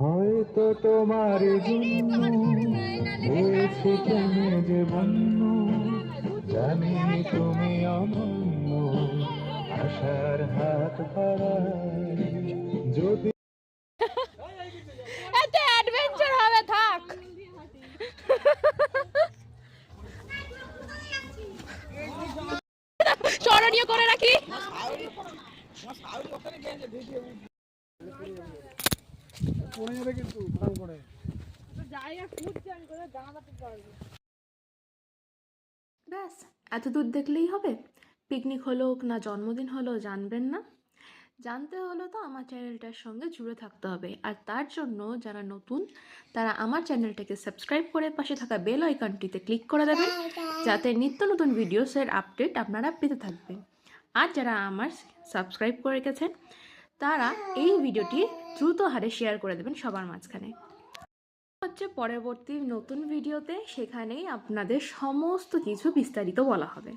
হয়তো তোমার জন্য হয়েছে কেন যে বন্য, জানি তুমি অনন্য, আশার হাত বাড়াই যদি এতে অ্যাডভেঞ্চার হবে, থাক। স্মরণীয় করে রাখি। ব্যাস, এত দূর দেখলেই হবে? পিকনিক হলো না জন্মদিন হলো জানবেন না? জানতে হলো তো আমার চ্যানেলটার সঙ্গে জুড়ে থাকতে হবে। আর তার জন্য যারা নতুন তারা আমার চ্যানেলটাকে সাবস্ক্রাইব করে পাশে থাকা বেল আইকনটিতে ক্লিক করে দেবেন, যাতে নিত্য নতুন ভিডিওসের আপডেট আপনারা পেতে থাকবেন। আর যারা আমার সাবস্ক্রাইব করে রেখেছেন তারা এই ভিডিওটি দ্রুত হারে শেয়ার করে দেবেন সবার মাঝখানে। হচ্ছে পরবর্তী নতুন ভিডিওতে, সেখানেই আপনাদের সমস্ত কিছু বিস্তারিত বলা হবে।